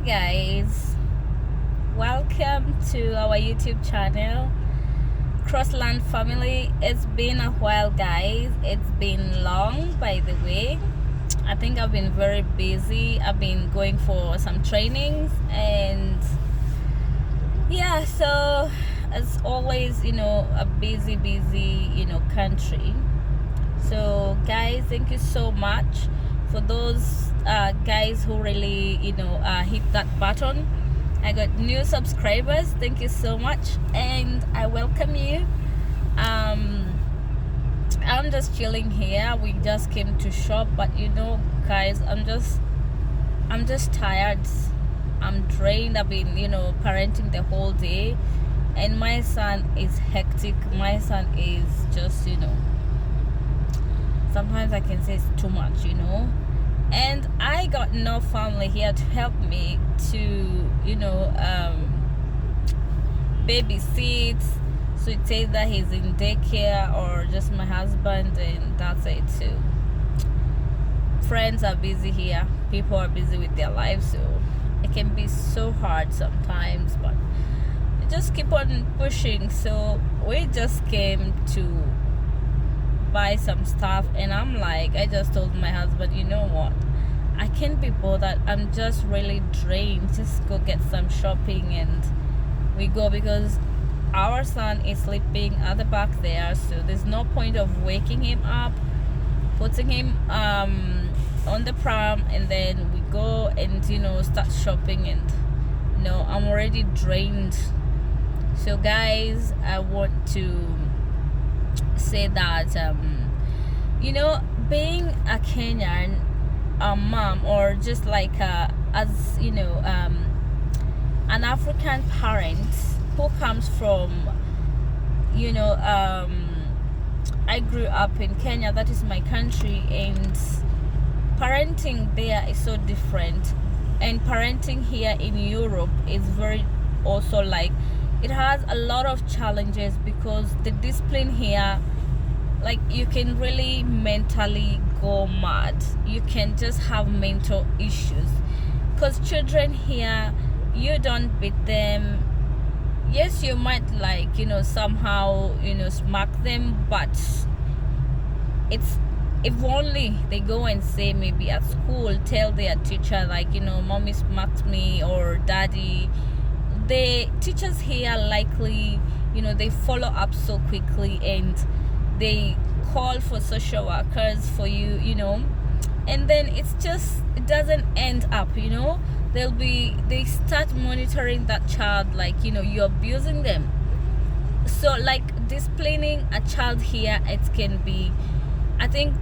guys, welcome to our YouTube channel, Crossland Family. It's been a while, guys. It's been long, by the way. I think I've been very busy. I've been going for some trainings, and yeah, so as always, a busy country. So guys, thank you so much for those guys who really hit that button. I got new subscribers. Thank you so much, and I welcome you. I'm just chilling here. We just came to shop, but guys, I'm just tired. I'm drained. I've been parenting the whole day, and my son is hectic. My son is just sometimes I can say it's too much, and I got no family here to help me to babysit. So it says that he's in daycare, or just my husband, and that's it too. Friends are busy here, people are busy with their lives, so it can be so hard sometimes, but we just keep on pushing. So we just came to buy some stuff, and I just told my husband, you know what, I can't be bothered. I'm just really drained. Just go get some shopping, and we go, because our son is sleeping at the back there, so there's no point of waking him up, putting him on the pram, and then we go and start shopping, and I'm already drained. So guys, I want to say that being a Kenyan mom, or just as an African parent who comes from I grew up in Kenya, that is my country, and parenting there is so different, and parenting here in Europe is very also it has a lot of challenges, because the discipline here, you can really mentally go mad. You can just have mental issues, because children here, you don't beat them. Yes, you might somehow smack them, but it's, if only they go and say, maybe at school, tell their teacher mommy smacked me, or daddy, the teachers here likely they follow up so quickly, and they call for social workers for you, and then it doesn't end up, they start monitoring that child, you're abusing them. So disciplining a child here, it can be, I think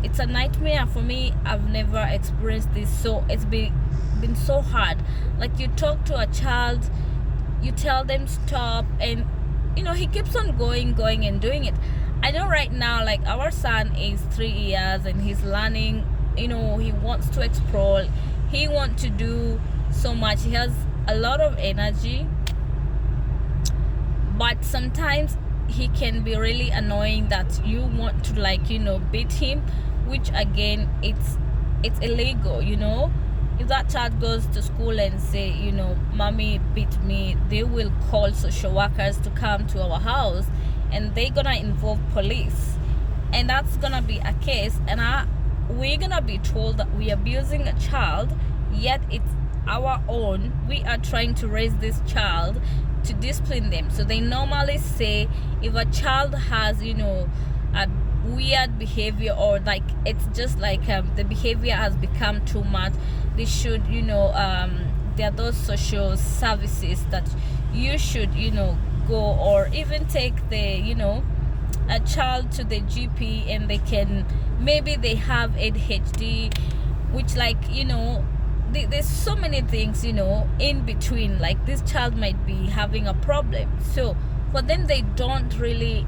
it's a nightmare for me. I've never experienced this, so it's been so hard. You talk to a child, you tell them stop, and he keeps on going and doing it. I know right now, our son is 3 years, and he's learning, he wants to explore, he wants to do so much, he has a lot of energy, but sometimes he can be really annoying, that you want to beat him, which again, it's illegal. If that child goes to school and say, mommy beat me, they will call social workers to come to our house, and they're gonna involve police, and that's gonna be a case, and we're gonna be told that we're abusing a child, yet it's our own. We are trying to raise this child to discipline them. So they normally say, if a child has a weird behavior, or it's just the behavior has become too much, they should there are those social services that you should go, or even take the a child to the GP, and they can, maybe they have ADHD, which there's so many things in between, this child might be having a problem. So for them, they don't really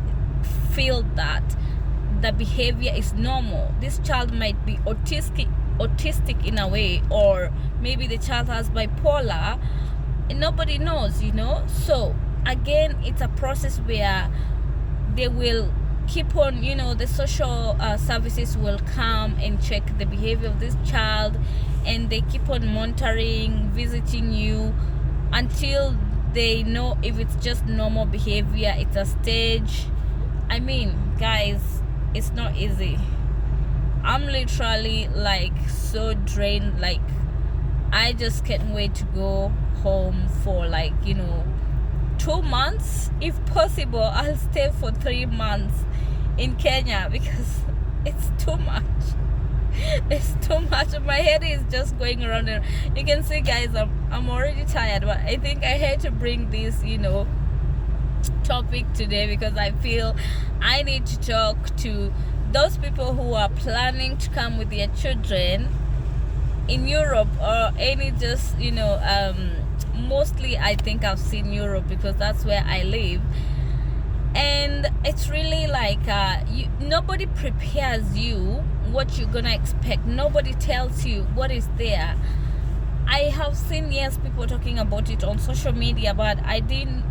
feel that the behavior is normal. This child might be autistic in a way, or maybe the child has bipolar, and nobody knows. So again, it's a process where they will keep on, the social services will come and check the behavior of this child, and they keep on monitoring, visiting you until they know if it's just normal behavior, it's a stage. I mean, guys, it's not easy. I'm literally like so drained. Like, I just can't wait to go home for like 2 months. If possible, I'll stay for 3 months in Kenya because it's too much. It's too much. My head is just going around, and you can see, guys, I'm already tired, but I think I had to bring this topic today because I feel I need to talk to those people who are planning to come with their children in Europe, or any just mostly I think I've seen Europe because that's where I live. And it's really like nobody prepares you what you're gonna expect. Nobody tells you what is there. I have seen, yes, people talking about it on social media, but I didn't,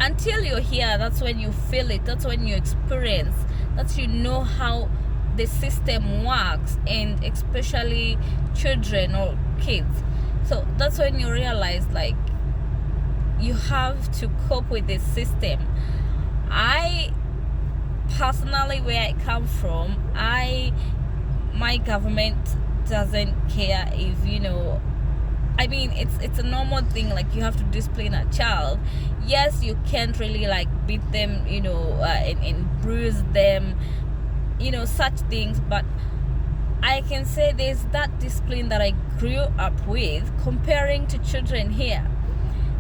until you're here, that's when you feel it, that's when you experience, that's how the system works, and especially children or kids. So that's when you realize, like, you have to cope with this system. I personally, where I come from, my government doesn't care if I mean, it's a normal thing. Like, you have to discipline a child. Yes, you can't really like beat them, and bruise them, such things. But I can say there's that discipline that I grew up with comparing to children here.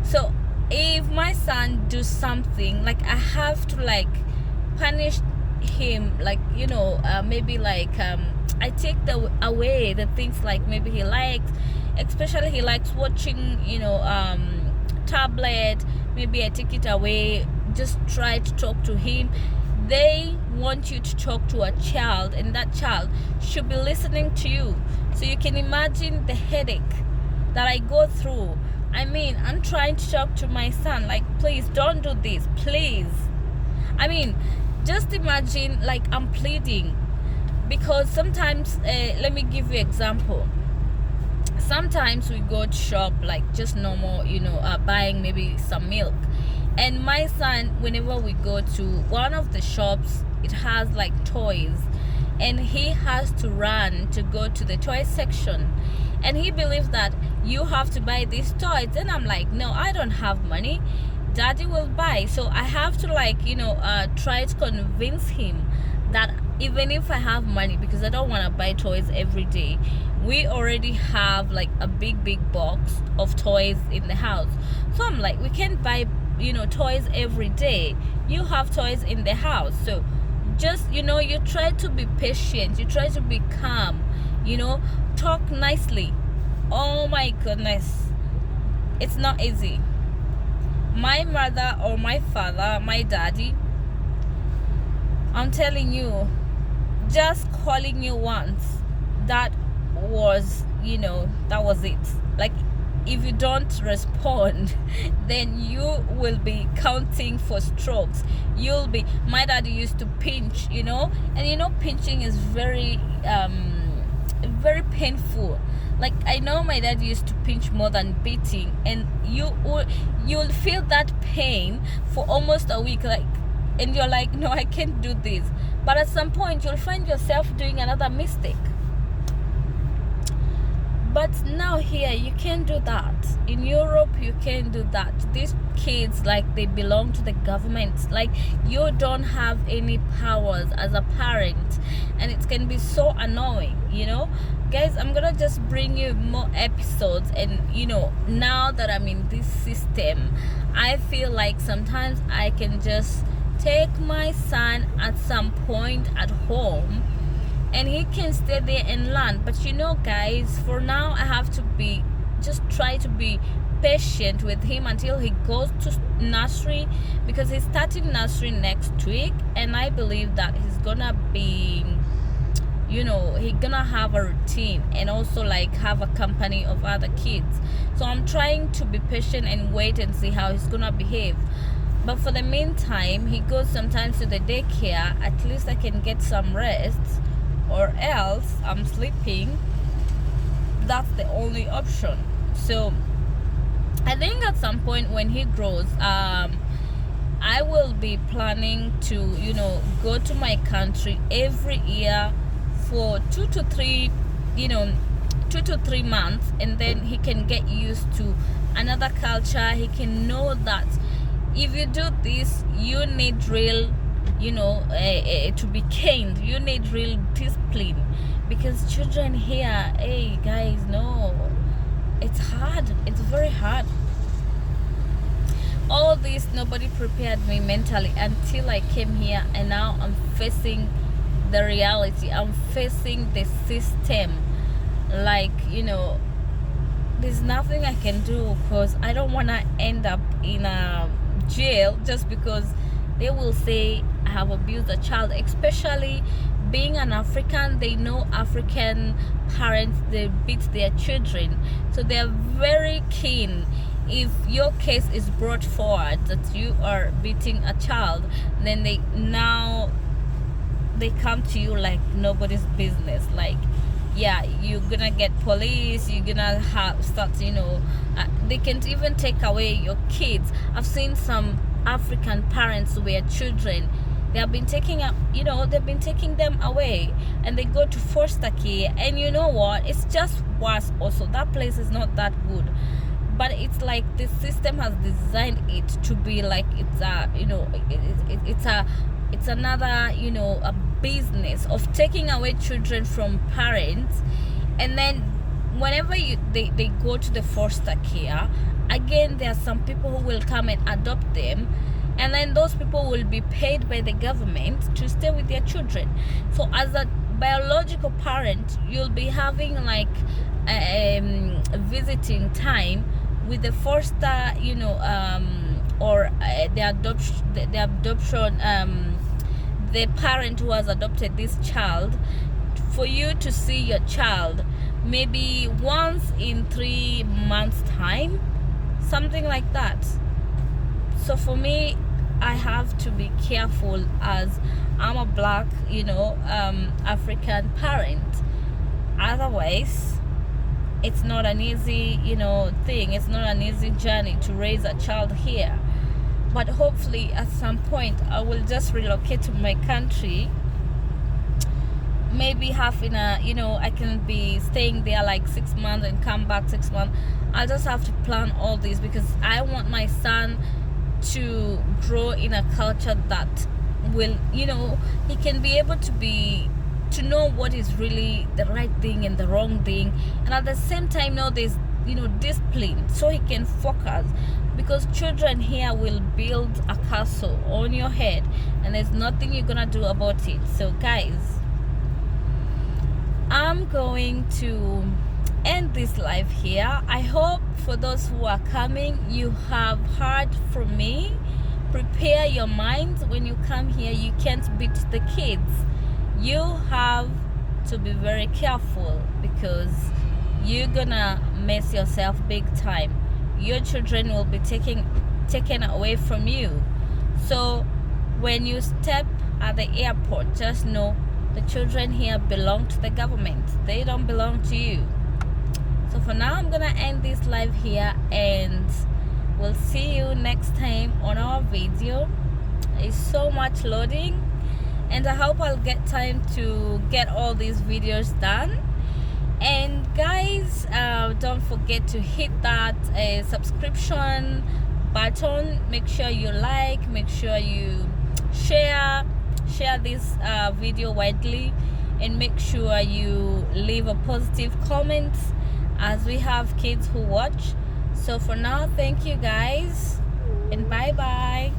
So if my son does something, like, I have to like punish him, like maybe like I take away the things like maybe he likes, especially he likes watching tablet. Maybe I take it away, just try to talk to him. They want you to talk to a child, and that child should be listening to you. So you can imagine the headache that I go through. I mean, I'm trying to talk to my son, like, please don't do this, please. I mean, just imagine, like, I'm pleading, because sometimes let me give you an example. Sometimes we go to shop, like just normal, buying maybe some milk, and my son, whenever we go to one of the shops, it has like toys, and he has to run to go to the toy section, and he believes that you have to buy these toys. And I'm like, no, I don't have money, daddy will buy. So I have to like try to convince him that even if I have money, because I don't want to buy toys every day, we already have like a big box of toys in the house. So I'm like, we can't buy toys every day. You have toys in the house. So just you try to be patient, you try to be calm, talk nicely. Oh my goodness, it's not easy. My mother or my father, my daddy, I'm telling you, just calling you once, that was it. Like, if you don't respond, then you will be counting for strokes. My daddy used to pinch, and pinching is very very painful. Like, I know my dad used to pinch more than beating, and you'll feel that pain for almost a week, like, and you're like, no, I can't do this. But at some point you'll find yourself doing another mistake. But now here, you can't do that. In Europe, you can't do that. These kids, like, they belong to the government. Like, you don't have any powers as a parent, and it can be so annoying, Guys, I'm gonna just bring you more episodes, and now that I'm in this system, I feel like sometimes I can just take my son at some point at home, and he can stay there and learn. But guys, for now, I have to try to be patient with him until he goes to nursery, because he's starting nursery next week, and I believe that he's gonna be he's gonna have a routine, and also like have a company of other kids. So I'm trying to be patient and wait and see how he's gonna behave. But for the meantime, he goes sometimes to the daycare. At least I can get some rest, or else I'm sleeping. that's the only option. So I think at some point when he grows, I will be planning to, go to my country every year for 2 to 3 months, and then he can get used to another culture. He can know that if you do this, you need real, to be caned. You need real discipline, because children here, hey guys, no, it's hard. It's very hard. All this, nobody prepared me mentally until I came here, and now I'm facing the reality. I'm facing the system. Like, there's nothing I can do, because I don't want to end up in a jail just because they will say I have abused a child. Especially being an African, they know African parents, they beat their children, so they're very keen. If your case is brought forward that you are beating a child, then they come to you like nobody's business. Like, yeah, you're gonna get police, you're gonna they can even take away your kids. I've seen some African parents where children, they have been taking they've been taking them away, and they go to foster care, and you know what, it's just worse. Also, that place is not that good, but it's like the system has designed it to be like it's another a business of taking away children from parents. And then whenever they go to the foster care, again, there are some people who will come and adopt them, and then those people will be paid by the government to stay with their children. So as a biological parent, you'll be having like visiting time with the foster, or the adoption, the parent who has adopted this child, for you to see your child maybe once in 3 months time, something like that. So for me, I have to be careful, as I'm a black, African parent. Otherwise, it's not an easy, thing. It's not an easy journey to raise a child here. But hopefully at some point I will just relocate to my country. Maybe I can be staying there like 6 months and come back 6 months. I'll just have to plan all this, because I want my son to grow in a culture that will, he can be able to know what is really the right thing and the wrong thing, and at the same time know there's discipline, so he can focus. Because children here will build a castle on your head, and there's nothing you're gonna do about it. So guys, I'm going to end this live here. I hope for those who are coming, you have heard from me. Prepare your minds. When you come here, you can't beat the kids. You have to be very careful, because you're gonna mess yourself big time. Your children will be taken away from you. So when you step at the airport, just know the children here belong to the government. They don't belong to you. So for now, I'm gonna end this live here, and we'll see you next time on our video. It's so much loading, and I hope I'll get time to get all these videos done. And guys, don't forget to hit that subscription button. Make sure you like, make sure you share this video widely, and make sure you leave a positive comment, as we have kids who watch. So for now, thank you guys, and bye bye.